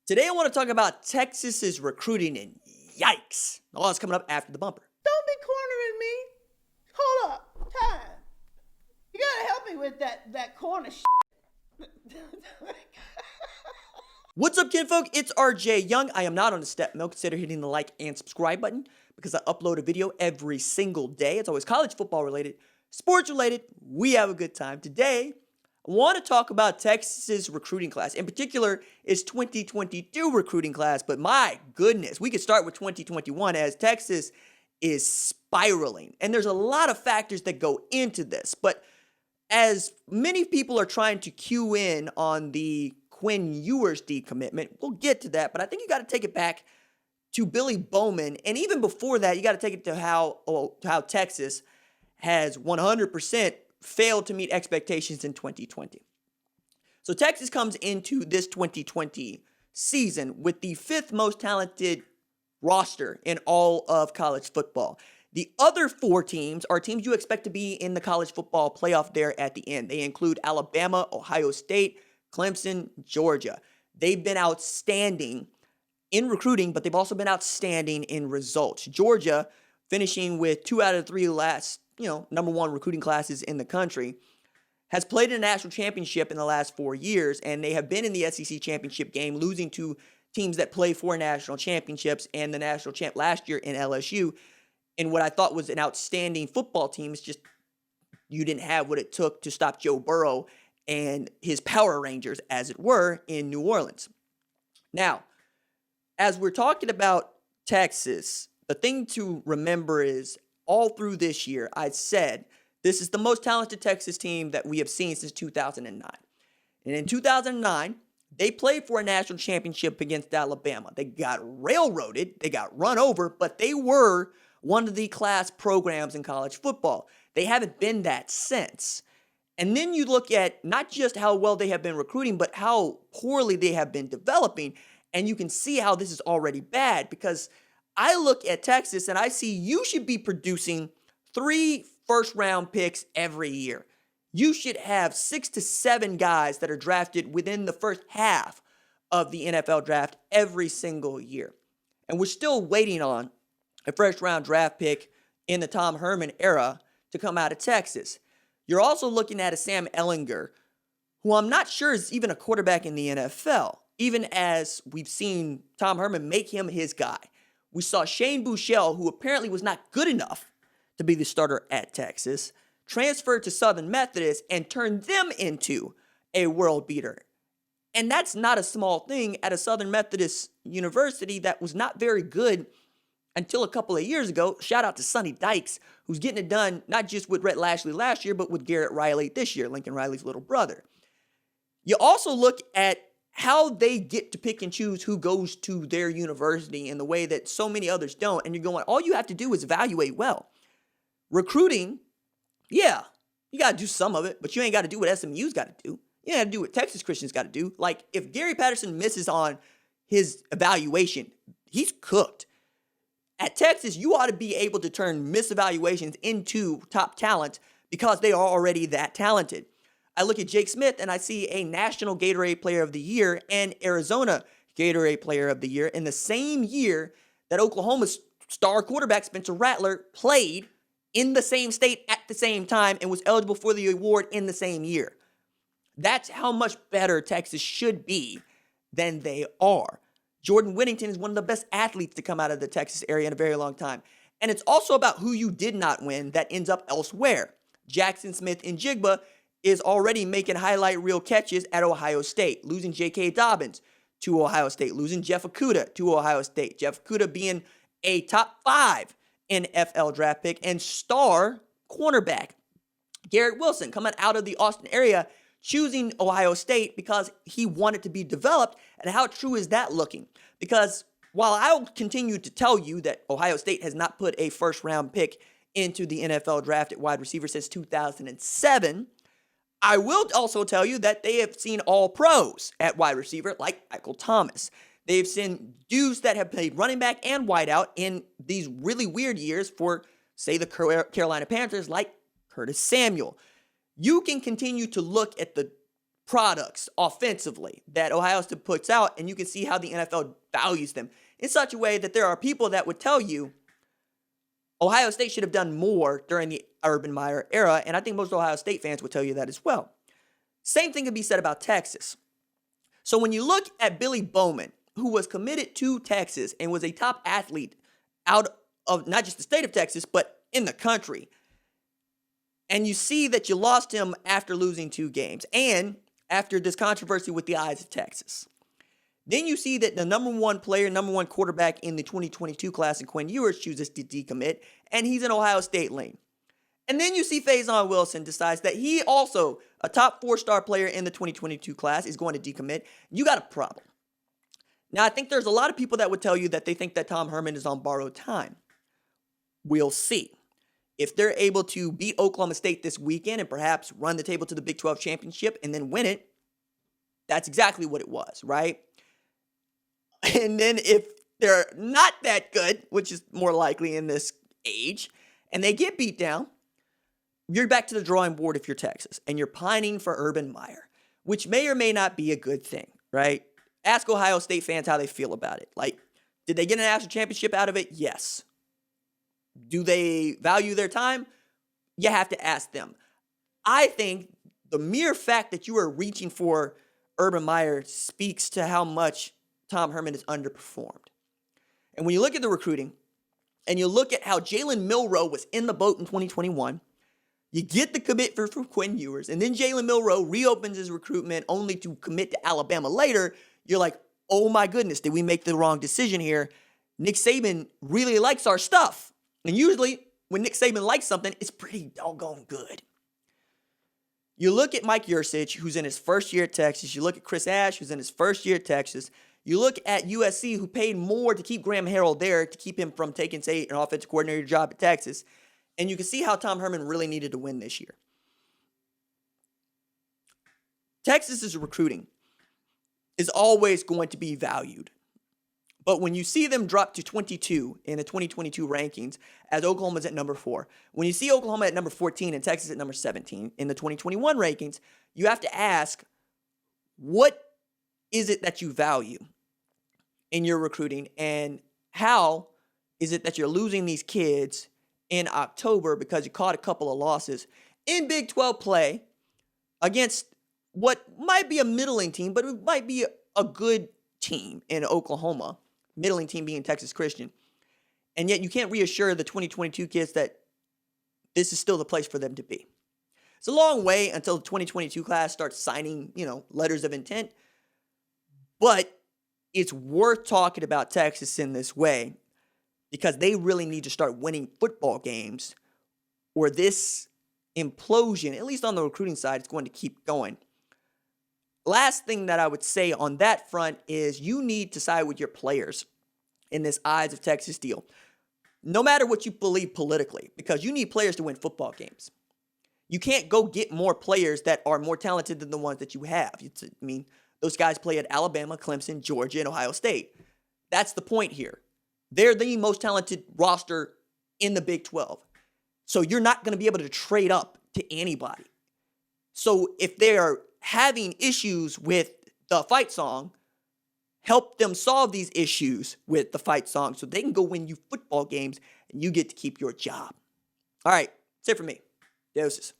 Today I want to talk about Texas's recruiting and yikes. All that's coming up after the bumper. Don't be cornering me. Hold up. Time. You gotta help me with that corner shit. What's up, kinfolk? It's RJ Young. I am not on the step mill. Consider hitting the like and subscribe button because I upload a video every single day. It's always college football related, sports related. We have a good time. Today, I want to talk about Texas's recruiting class. In particular, its 2022 recruiting class. But my goodness, we could start with 2021 as Texas is spiraling. And there's a lot of factors that go into this. But as many people are trying to cue in on the Quinn Ewers decommitment, we'll get to that. But I think you got to take it back to Billy Bowman. And even before that, you got to take it to how Texas has 100% failed to meet expectations in 2020. So Texas comes into this 2020 season with the fifth most talented roster in all of college football. The other four teams are teams you expect to be in the college football playoff there at the end. They include Alabama, Ohio State, Clemson, Georgia. They've been outstanding in recruiting, but they've also been outstanding in results. Georgia finishing with 2 out of 3 last number one recruiting classes in the country, has played in a national championship in the last 4 years, and they have been in the SEC championship game, losing to teams that play for national championships and the national champ last year in LSU. And what I thought was an outstanding football team is just you didn't have what it took to stop Joe Burrow and his Power Rangers, as it were, in New Orleans. Now, as we're talking about Texas, the thing to remember is all through this year, I said, this is the most talented Texas team that we have seen since 2009. And in 2009, they played for a national championship against Alabama. They got railroaded, they got run over, but they were one of the class programs in college football. They haven't been that since. And then you look at not just how well they have been recruiting, but how poorly they have been developing. And you can see how this is already bad because I look at Texas and I see you should be producing 3 first-round picks every year. You should have 6 to 7 guys that are drafted within the first half of the NFL draft every single year. And we're still waiting on a first-round draft pick in the Tom Herman era to come out of Texas. You're also looking at a Sam Ehlinger, who I'm not sure is even a quarterback in the NFL, even as we've seen Tom Herman make him his guy. We saw Shane Buechele, who apparently was not good enough to be the starter at Texas, transfer to Southern Methodist and turn them into a world beater. And that's not a small thing at a Southern Methodist university that was not very good until a couple of years ago. Shout out to Sonny Dykes, who's getting it done not just with Rhett Lashley last year, but with Garrett Riley this year, Lincoln Riley's little brother. You also look at how they get to pick and choose who goes to their university in the way that so many others don't. And you're going, all you have to do is evaluate well. Recruiting, yeah, you got to do some of it, but you ain't got to do what SMU's got to do. You got to do what Texas Christian's got to do. Like, if Gary Patterson misses on his evaluation, he's cooked. At Texas, you ought to be able to turn misevaluations into top talent because they are already that talented. I look at Jake Smith and I see a National Gatorade Player of the Year and Arizona Gatorade Player of the Year in the same year that Oklahoma's star quarterback Spencer Rattler played in the same state at the same time and was eligible for the award in the same year. That's how much better Texas should be than they are. Jordan Whittington is one of the best athletes to come out of the Texas area in a very long time. And it's also about who you did not win that ends up elsewhere. Jackson Smith-Njigba is already making highlight reel catches at Ohio State, losing J.K. Dobbins to Ohio State, losing Jeff Okudah to Ohio State. Jeff Okudah being a top 5 NFL draft pick and star cornerback. Garrett Wilson coming out of the Austin area, choosing Ohio State because he wanted to be developed. And how true is that looking? Because while I'll continue to tell you that Ohio State has not put a first-round pick into the NFL draft at wide receiver since 2007, I will also tell you that they have seen all pros at wide receiver like Michael Thomas. They've seen dudes that have played running back and wideout in these really weird years for, say, the Carolina Panthers like Curtis Samuel. You can continue to look at the products offensively that Ohio State puts out, and you can see how the NFL values them in such a way that there are people that would tell you Ohio State should have done more during the Urban Meyer era, and I think most Ohio State fans would tell you that as well. Same thing could be said about Texas. So when you look at Billy Bowman, who was committed to Texas and was a top athlete out of not just the state of Texas, but in the country, and you see that you lost him after losing 2 games and after this controversy with the eyes of Texas. Then you see that the number 1 player, number 1 quarterback in the 2022 class in Quinn Ewers chooses to decommit, and he's an Ohio State lane. And then you see Phaizon Wilson decides that he also, a top 4-star player in the 2022 class, is going to decommit. You got a problem. Now, I think there's a lot of people that would tell you that they think that Tom Herman is on borrowed time. We'll see. If they're able to beat Oklahoma State this weekend and perhaps run the table to the Big 12 championship and then win it, that's exactly what it was, right? And then if they're not that good, which is more likely in this age, and they get beat down, you're back to the drawing board if you're Texas, and you're pining for Urban Meyer, which may or may not be a good thing, right? Ask Ohio State fans how they feel about it. Like, did they get a national championship out of it? Yes. Do they value their time? You have to ask them. I think the mere fact that you are reaching for Urban Meyer speaks to how much Tom Herman is underperformed. And when you look at the recruiting, and you look at how Jalen Milroe was in the boat in 2021, you get the commit from Quinn Ewers, and then Jalen Milroe reopens his recruitment only to commit to Alabama later. You're like, oh my goodness, did we make the wrong decision here? Nick Saban really likes our stuff. And usually, when Nick Saban likes something, it's pretty doggone good. You look at Mike Yursich, who's in his first year at Texas. You look at Chris Ash, who's in his first year at Texas. You look at USC, who paid more to keep Graham Harrell there to keep him from taking, say, an offensive coordinator job at Texas. And you can see how Tom Herman really needed to win this year. Texas's recruiting is always going to be valued. But when you see them drop to 22 in the 2022 rankings, as Oklahoma's at number 4, when you see Oklahoma at number 14 and Texas at number 17 in the 2021 rankings, you have to ask, what is it that you value in your recruiting, and how is it that you're losing these kids in October because you caught a couple of losses in Big 12 play against what might be a middling team, but it might be a good team in Oklahoma, middling team being Texas Christian. And yet you can't reassure the 2022 kids that this is still the place for them to be. It's a long way until the 2022 class starts signing, letters of intent. But it's worth talking about Texas in this way because they really need to start winning football games, or this implosion, at least on the recruiting side, is going to keep going. Last thing that I would say on that front is you need to side with your players in this Eyes of Texas deal, no matter what you believe politically, because you need players to win football games. You can't go get more players that are more talented than the ones that you have. Those guys play at Alabama, Clemson, Georgia, and Ohio State. That's the point here. They're the most talented roster in the Big 12. So you're not going to be able to trade up to anybody. So if they are having issues with the fight song, help them solve these issues with the fight song so they can go win you football games and you get to keep your job. All right, that's it for me. Deuces.